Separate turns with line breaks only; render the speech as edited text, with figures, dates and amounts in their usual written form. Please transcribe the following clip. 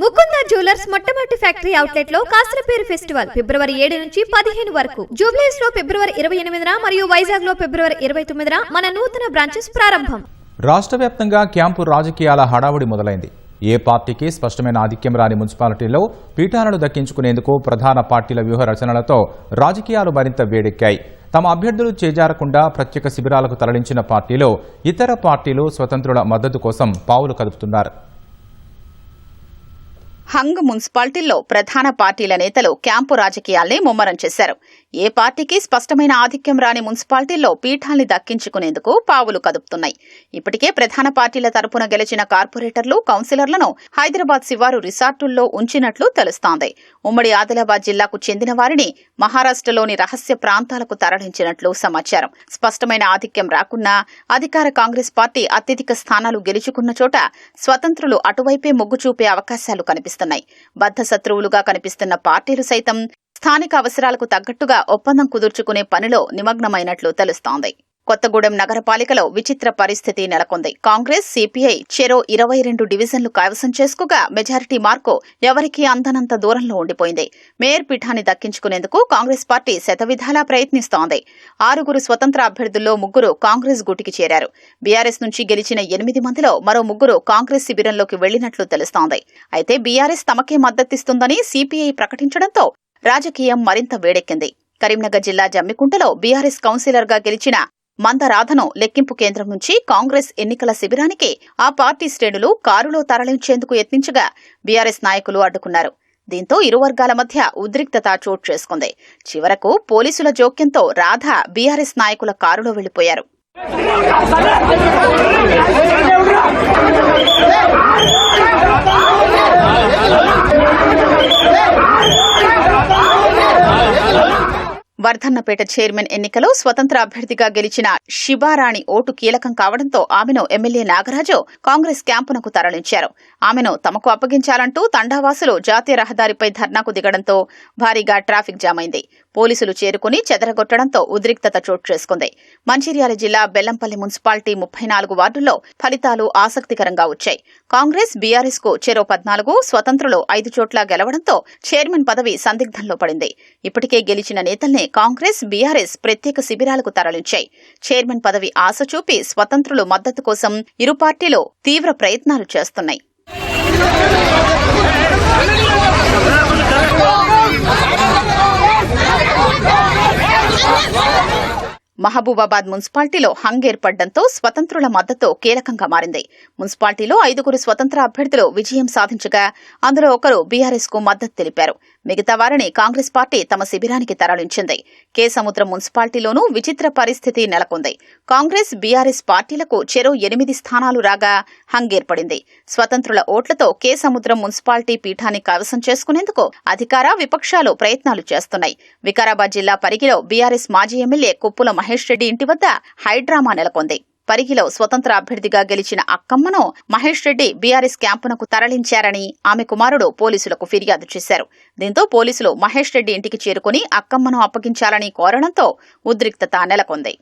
Mukunda jewellers మొట్టమొదటి factory outlet లో Kasaraperu festival ఫిబ్రవరి 7 నుంచి 15 వరకు, జూబ్లీస్ లో ఫిబ్రవరి 28న మరియు వైజాగ్ లో ఫిబ్రవరి 29న మన నూతన బ్రాంచెస్ ప్రారంభం.
రాష్ట్ర వ్యాప్తంగా క్యాంపు రాజకీయాల హడావుడి మొదలైంది. ఏ పార్టీకి స్పష్టమైన ఆధిక్యం రాని మున్సిపాలిటీలో పీఠాలను దక్కించుకునేందుకు ప్రధాన పార్టీల వ్యూహ రచనలతో రాజకీయాలు మరింత వేడెక్కాయి. తమ అభ్యర్థులు చేజారకుండా ప్రత్యేక శిబిరాలకు తరలించిన పార్టీలో ఇతర పార్టీలు స్వతంత్రుల మద్దతు కోసం పావులు కదుపుతున్నారు.
హంగ్ మున్సిపాలిటీల్లో ప్రధాన పార్టీల నేతలు క్యాంపు రాజకీయాల్ని ముమ్మరం చేశారు. ఏ పార్టీకి స్పష్టమైన ఆధిక్యం రాని మున్సిపాలిటీల్లో పీఠాల్ని దక్కించుకునేందుకు పావులు కదుపుతున్నాయి. ఇప్పటికే ప్రధాన పార్టీల తరపున గెలిచిన కార్పొరేటర్లు, కౌన్సిలర్లను హైదరాబాద్ శివారు రిసార్టుల్లో ఉంచినట్లు తెలుస్తోంది. ఉమ్మడి ఆదిలాబాద్ జిల్లాకు చెందిన వారిని మహారాష్ట్రలోని రహస్య ప్రాంతాలకు తరలించినట్లు సమాచారం. స్పష్టమైన ఆధిక్యం రాకున్నా అధికార కాంగ్రెస్ పార్టీ అత్యధిక స్థానాలు గెలుచుకున్న చోట స్వతంత్రులు అటువైపే మొగ్గు చూపే అవకాశాలు కనిపిస్తున్నాయి. బద్ధశత్రువులుగా కనిపిస్తున్న పార్టీలు సైతం స్థానిక అవసరాలకు తగ్గట్టుగా ఒప్పందం కుదుర్చుకునే పనిలో నిమగ్నమైనట్లు తెలుస్తోంది. కొత్తగూడెం నగరపాలికలో విచిత్ర పరిస్థితి నెలకొంది. కాంగ్రెస్, సిపిఐ చెరో 22 డివిజన్లు కైవసం చేసుకోగా మెజారిటీ మార్కు ఎవరికీ అందనంత దూరంలో ఉండిపోయింది. మేయర్ పీఠాన్ని దక్కించుకునేందుకు కాంగ్రెస్ పార్టీ శతవిధాలా ప్రయత్నిస్తోంది. 6 స్వతంత్ర అభ్యర్థుల్లో 3 కాంగ్రెస్ గూటికి చేరారు. బీఆర్ఎస్ నుంచి గెలిచిన 8 మందిలో మరో 3 కాంగ్రెస్ శిబిరంలోకి వెళ్లినట్లు తెలుస్తోంది. అయితే బీఆర్ఎస్ తమకే మద్దతిస్తుందని సిపిఐ ప్రకటించడంతో రాజకీయం మరింత వేడెక్కింది. కరీంనగర్ జిల్లా జమ్మికుంటలో బీఆర్ఎస్ కౌన్సిలర్గా గెలిచిన మందరాధను లెక్కింపు కేంద్రం నుంచి కాంగ్రెస్ ఎన్నికల శిబిరానికి ఆ పార్టీ శ్రేణులు కారులో తరలించేందుకు యత్నించగా బీఆర్ఎస్ నాయకులు అడ్డుకున్నారు. దీంతో ఇరు వర్గాల మధ్య ఉద్రిక్తత చోటు చేసుకుంది. చివరకు పోలీసుల జోక్యంతో రాధ బీఆర్ఎస్ నాయకుల కారులో వెళ్లిపోయారు. వర్ధన్నపేట చైర్మన్ ఎన్నికలో స్వతంత్ర అభ్యర్థిగా గెలిచిన శిబారాణి ఓటు కీలకం కావడంతో ఆమెను ఎమ్మెల్యే నాగరాజు కాంగ్రెస్ క్యాంపునకు తరలించారు. ఆమెను తమకు అప్పగించాలంటూ తండావాసులు జాతీయ రహదారిపై ధర్నాకు దిగడంతో భారీగా ట్రాఫిక్ జామ్ అయింది. పోలీసులు చేరుకుని చెదరగొట్టడంతో ఉద్రిక్తత చోటు చేసుకుంది. మంచిర్యాల జిల్లా బెల్లంపల్లి మున్సిపాలిటీ 34 వార్డుల్లో ఫలితాలు ఆసక్తికరంగా వచ్చాయి. కాంగ్రెస్, బీఆర్ఎస్ కు చెరో 14, స్వతంత్రులు 5 చోట్ల గెలవడంతో చైర్మన్ పదవి సందిగ్ధంలో పడింది. ఇప్పటికే గెలిచిన నేతల్ని కాంగ్రెస్, బీఆర్ఎస్ ప్రత్యేక శిబిరాలకు తరలించాయి. చైర్మన్ పదవి ఆశ చూపి స్వతంత్రులు మద్దతు కోసం ఇరు పార్టీలు తీవ్ర ప్రయత్నాలు చేస్తున్నాయి. మహబూబాబాద్ మున్సిపాలిటీలో హంగ్ ఏర్పడడంతో స్వతంత్రుల మద్దతు కీలకంగా మారింది. మున్సిపాలిటీలో 5 స్వతంత్ర అభ్యర్థులు విజయం సాధించగా అందులో ఒకరు బీఆర్ఎస్ కు మద్దతు తెలిపారు. మిగతా వారిని కాంగ్రెస్ పార్టీ తమ శిబిరానికి తరలించింది. కేసముద్రం మున్సిపాలిటీలోనూ విచిత్ర పరిస్థితి నెలకొంది. కాంగ్రెస్, బీఆర్ఎస్ పార్టీలకు చెరో 8 స్థానాలు రాగా హంగ్ ఏర్పడింది. స్వతంత్రుల ఓట్లతో కేసముద్రం మున్సిపాలిటీ పీఠాన్ని కైవసం చేసుకునేందుకు అధికార, విపక్షాలు ప్రయత్నాలు చేస్తున్నాయి. వికారాబాద్ జిల్లా పరిగిలో బీఆర్ఎస్ మాజీ ఎమ్మెల్యే కుప్పుల మహేష్ రెడ్డి ఇంటి వద్ద హైడ్రామా నెలకొంది. పరిగిలో స్వతంత్ర అభ్యర్థిగా గెలిచిన అక్కమ్మను మహేష్ రెడ్డి బీఆర్ఎస్ క్యాంపునకు తరలించారని ఆమె కుమారుడు పోలీసులకు ఫిర్యాదు చేశారు. దీంతో పోలీసులు మహేష్ రెడ్డి ఇంటికి చేరుకుని అక్కమ్మను అప్పగించాలని కోరడంతో ఉద్రిక్తత నెలకొంది.